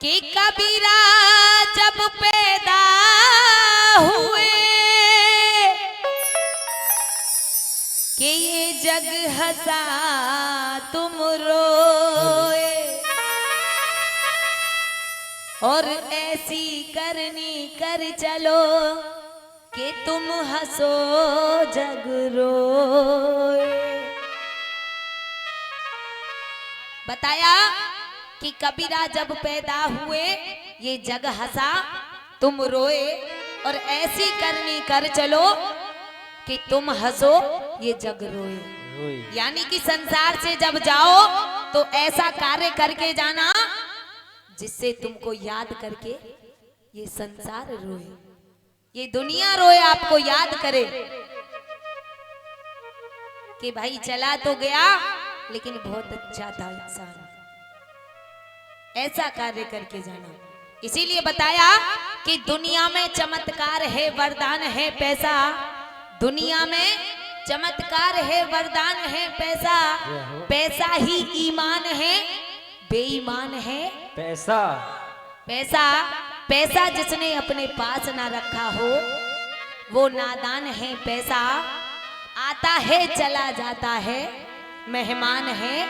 कि कबीरा जब पैदा हुए कि ये जग हंसा तुम रोए और ऐसी करनी कर चलो कि तुम हंसो जग रोए। बताया कि कबीरा जब पैदा हुए ये जग हंसा तुम रोए और ऐसी करनी कर चलो कि तुम हंसो ये जग रोए। यानी कि संसार से जब जाओ तो ऐसा कार्य करके जाना जिससे तुमको याद करके ये संसार रोए, ये दुनिया रोए, आपको याद करे कि भाई चला तो गया लेकिन बहुत अच्छा था इंसान। ऐसा कार्य करके जाना। इसीलिए बताया कि दुनिया में चमत्कार है, वरदान है पैसा। दुनिया में चमत्कार है, वरदान है पैसा। पैसा ही ईमान है, बेईमान है पैसा। पैसा पैसा जिसने अपने पास ना रखा हो वो नादान है। पैसा आता है चला जाता है, मेहमान है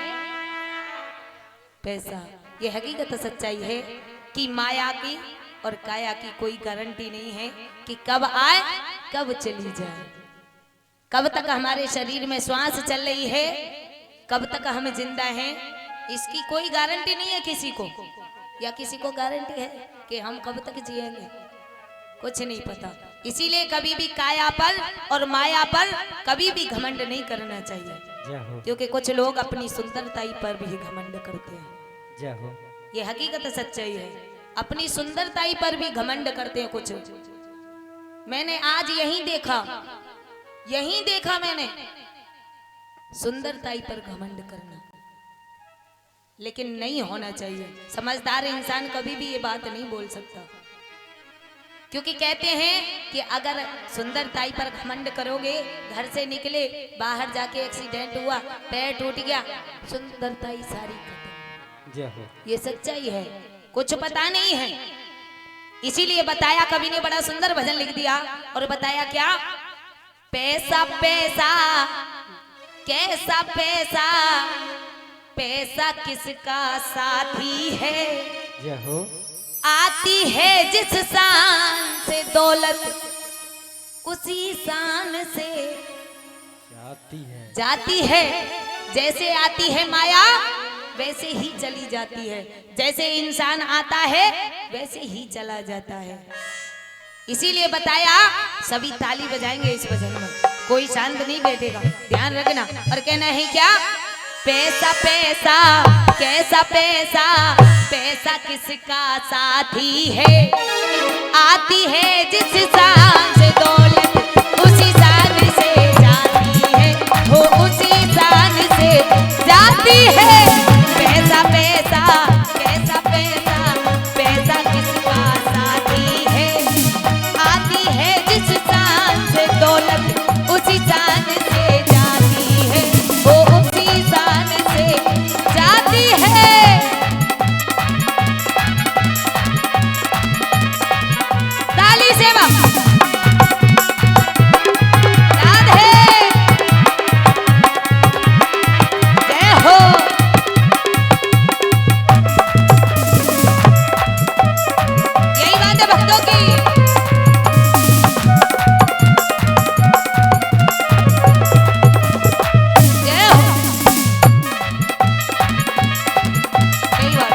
पैसा। ये हकीकत सच्चाई है कि माया की और काया की कोई गारंटी नहीं है कि कब आए कब चली जाए, कब तक हमारे शरीर में श्वास चल रही है, कब तक हम जिंदा हैं, इसकी कोई गारंटी नहीं है किसी को। या किसी को गारंटी है कि हम कब तक जिएंगे, कुछ नहीं पता। इसीलिए कभी भी काया पर और माया पर कभी भी घमंड नहीं करना चाहिए, क्योंकि कुछ लोग अपनी सुंदरताई पर भी घमंड करते हैं। ये हकीकत सच्चाई है, अपनी सुंदरताई पर भी घमंड करते हैं कुछ। मैंने आज यही देखा मैंने सुंदरताई पर घमंड करना, लेकिन नहीं होना चाहिए। समझदार इंसान कभी भी ये बात नहीं बोल सकता, क्योंकि कहते हैं कि अगर सुंदरताई पर घमंड करोगे, घर से निकले बाहर जाके एक्सीडेंट हुआ, पैर टूट गया, सुंदरताई सारी खत्म। ये सच्चाई है, कुछ पता नहीं है। इसीलिए बताया, कवि ने बड़ा सुंदर भजन लिख दिया और बताया क्या, पैसा पैसा कैसा पैसा, पैसा किसका साथी है, आती है जिस शान से दौलत उसी शान से जाती है। जैसे आती है माया वैसे ही चली जाती है, जैसे इंसान आता है वैसे ही चला जाता है। इसीलिए बताया, सभी ताली बजाएंगे इस भजन में, कोई शांत नहीं बैठेगा, ध्यान रखना। और कहना है क्या, पैसा पैसा कैसा पैसा, पैसा किसका साथी है, आती है जिस शान से दौलत उसी शान से जाती है, वो उसी शान से जाती है। पैसा पैसा कैसा पैसा, पैसा किसका साथी है, आती है जिस शान से दौलत उसी शान से जाती है, वो उसी शान से जाती है। ताली से याद है, जय हो। यही बात है भक्तों की। जय हो। यही बात।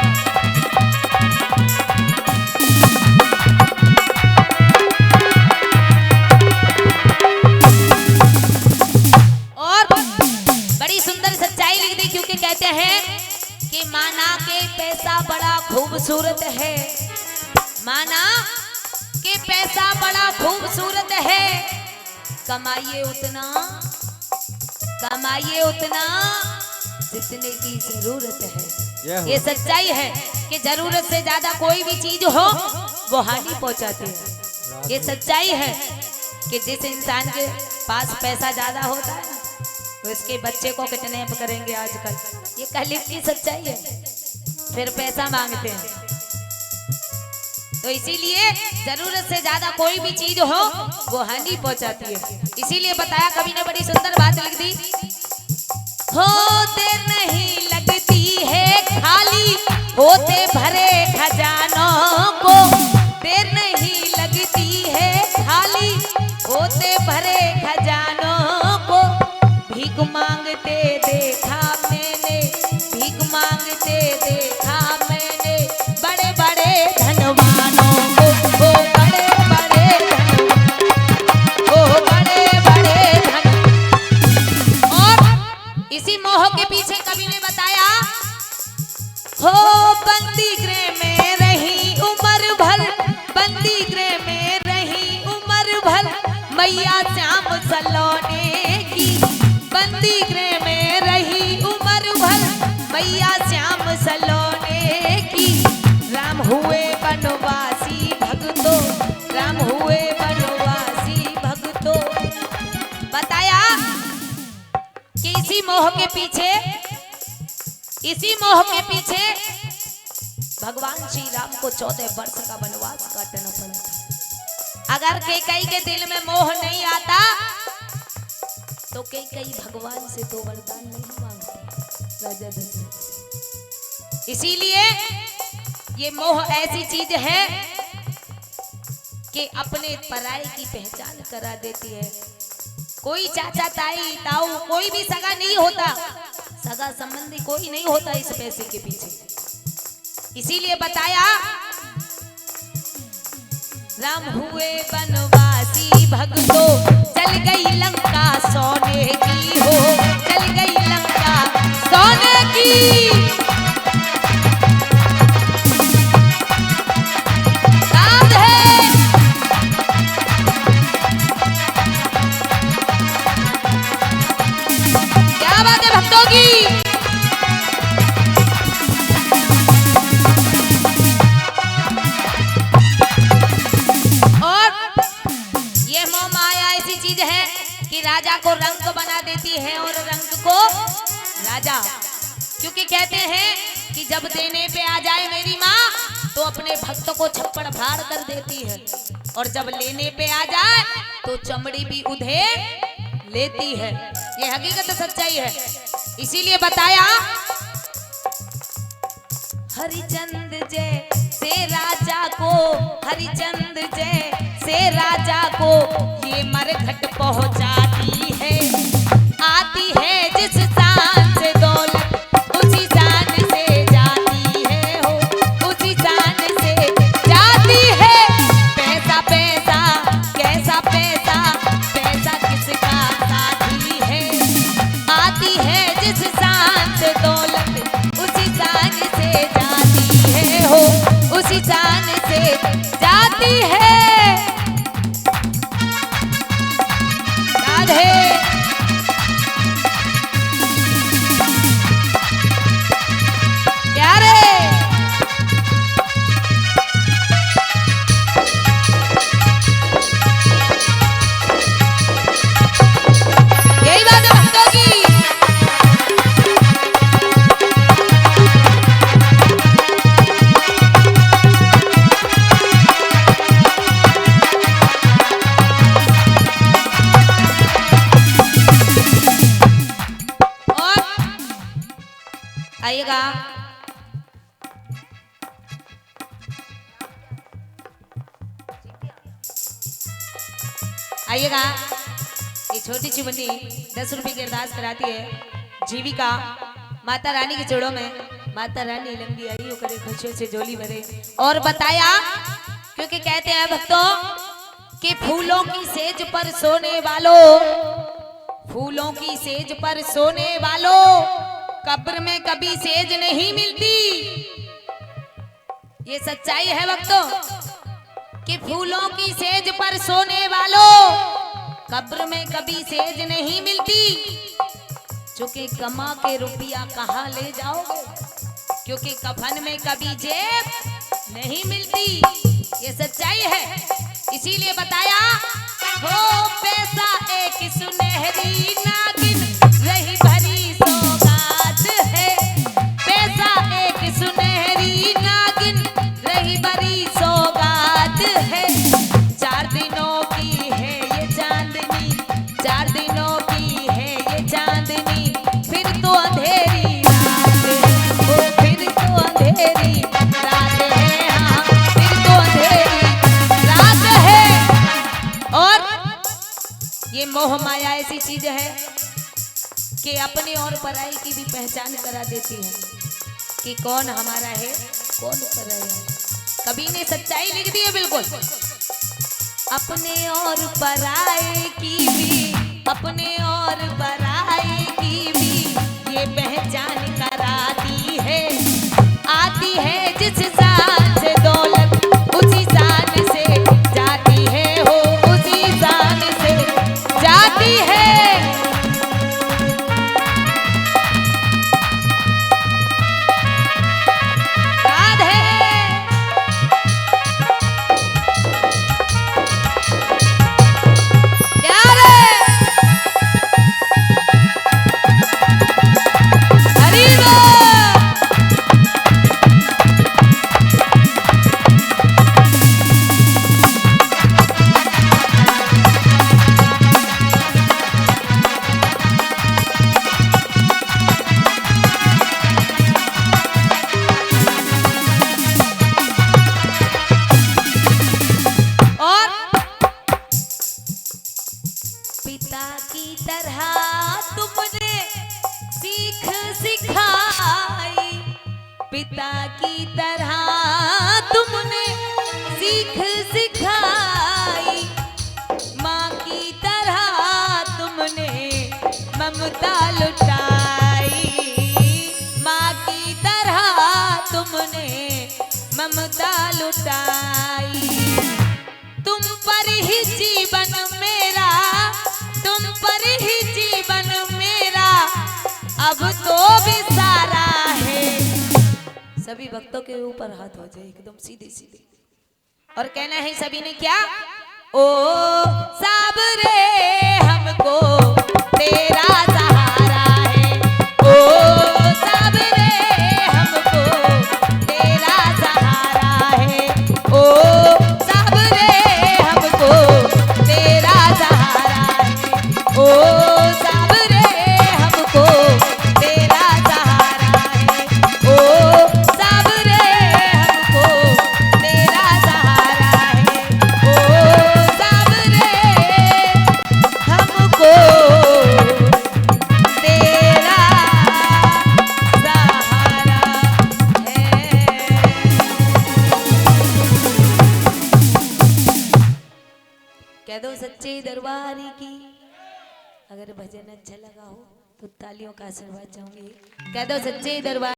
और बड़ी सुंदर सच्चाई लिख दी, क्योंकि कहते हैं कि माना के पैसा बड़ा खूबसूरत है, माना कि पैसा बड़ा खूबसूरत है, कमाइए उतना जितने की जरूरत है। ये सच्चाई है कि जरूरत से ज्यादा कोई भी चीज हो वो हानि पहुंचाती है। ये सच्चाई है कि जिस इंसान के पास पैसा ज्यादा होता है तो इसके बच्चे को किडनैप करेंगे आजकल, ये कलयुग की सच्चाई है। फिर पैसा मांगते हैं, तो इसीलिए जरूरत से ज्यादा कोई भी चीज हो वो हानि पहुंचाती है। इसीलिए बताया कवि ने, बड़ी सुंदर बात लिख दी। होते नहीं लगती है खाली, होते भरे खजानों को, देर नहीं लगती है खाली, होते भरे खजानों को। भीख मांगते देखा मैंने, भीख मांगते देखा मैंने, बड़े बड़े धनवानों को, ओ बड़े बड़े ओ बड़े बड़े धन। और इसी मोह के पीछे कवि ने बताया, हो बंदी गृह में रही उम्र भर, बंदी गृह में रही उम्र भर, मैया श्याम सलोने की। बंदी गृह में रही उम्र भर, मैया श्याम सलोने की। राम हुए बनवासी भक्तों, राम हुए बनवासी भक्तों। बताया कि इसी मोह के पीछे, इसी मोह के पीछे भगवान श्री राम को 14 वर्ष का वनवास काटना पड़ा था। अगर कैकेयी के दिल में मोह नहीं आता तो कैकेयी भगवान से तो वरदान नहीं मांगते राजा दशरथ से। इसीलिए ये मोह ऐसी चीज है कि अपने पराये की पहचान करा देती है। कोई चाचा ताई ताऊ कोई भी सगा नहीं होता, सगा संबंधी कोई नहीं होता इस पैसे के पीछे। इसीलिए बताया, राम हुए बनवासी भक्तों, चल गई लंका सोने की हो, चल गई लंका सोने की। क्या बात है भक्तों की। राजा को रंक बना देती है और रंक को राजा, क्योंकि कहते हैं कि जब देने पे आ जाए मेरी माँ तो अपने भक्त को छप्पड़ फाड़ कर देती है, और जब लेने पे आ जाए तो चमड़ी भी उधेड़ लेती है। ये हकीकत सच्चाई है। इसीलिए बताया, हरिचंद जय से राजा को, हरिचंद जय से राजा को ये मरघट पहुंचाती है। आती है जिस शान से दौलत उसी शान से जाती है, हो उसी शान से जाती है। पैसा पैसा कैसा पैसा, पैसा किसका साथी है। आती है जिस शान से दौलत उसी शान से जाती है, हो उसी शान से जाती है। क्या रे यही बात है भक्तों की। आइएगा, आइएगा। ये छोटी सी बनी 10 रुपए की अरदास कराती है। जीविका माता रानी के जोड़ों में, माता रानी लंबी आयु करे, खुशियों से झोली भरे। और बताया, क्योंकि कहते हैं भक्तों कि फूलों की सेज पर सोने वालों, फूलों की सेज पर सोने वालों, कब्र में कभी सेज नहीं मिलती। ये सच्चाई है भक्तों कि फूलों की सेज पर सोने वालों, कब्र में कभी सेज नहीं मिलती। क्योंकि कमा के रुपया कहाँ ले जाओगे, क्योंकि कफन में कभी जेब नहीं मिलती। ये सच्चाई है। इसीलिए बताया, हो पैसा एक सुनहरी नागिन रही भरी सौगात है। पैसा एक सुनहरी नागिन रही भरी सौगात मोह माया ऐसी चीज है कि अपने और पराई की भी पहचान करा देती है कि कौन हमारा है कौन पराया है। कवि ने सच्चाई लिख दी है बिल्कुल। अपने और पराए की भी, अपने और पराए की भी ये पहचान कराती है। आती है जिस शान से दौलत उसी शान से जाती है, हो उसी शान से जाती है। पिता की तरह तुमने सीख सिखाई, पिता की तरह तुमने सीख सिखाई। माँ की तरह तुमने ममता लुटाई, माँ की तरह तुमने ममता लुटाई। तुम पर ही जीवन मेरा, तुम पर ही जीवन मेरा अब तो भी सारा है। सभी भक्तों के ऊपर हाथ हो जाए एकदम सीधे सीधे और कहना है सभी ने क्या, ओ साबरे हमको तेरा सहारा है, ओ साबरे हमको तेरा सहारा है, ओ साबरे हमको तेरा सहारा है, ओ साबरे हमको तेरा सहारा है, ओ साबरे हमको तेरा सहारा है, ओ साबरे हमको तेरा सहारा है। कह दो सच्चे दरबार की। अगर भजन अच्छा लगा हो तो तालियों का आशीर्वाद चाहूंगी। कह दो सच्चे दरबार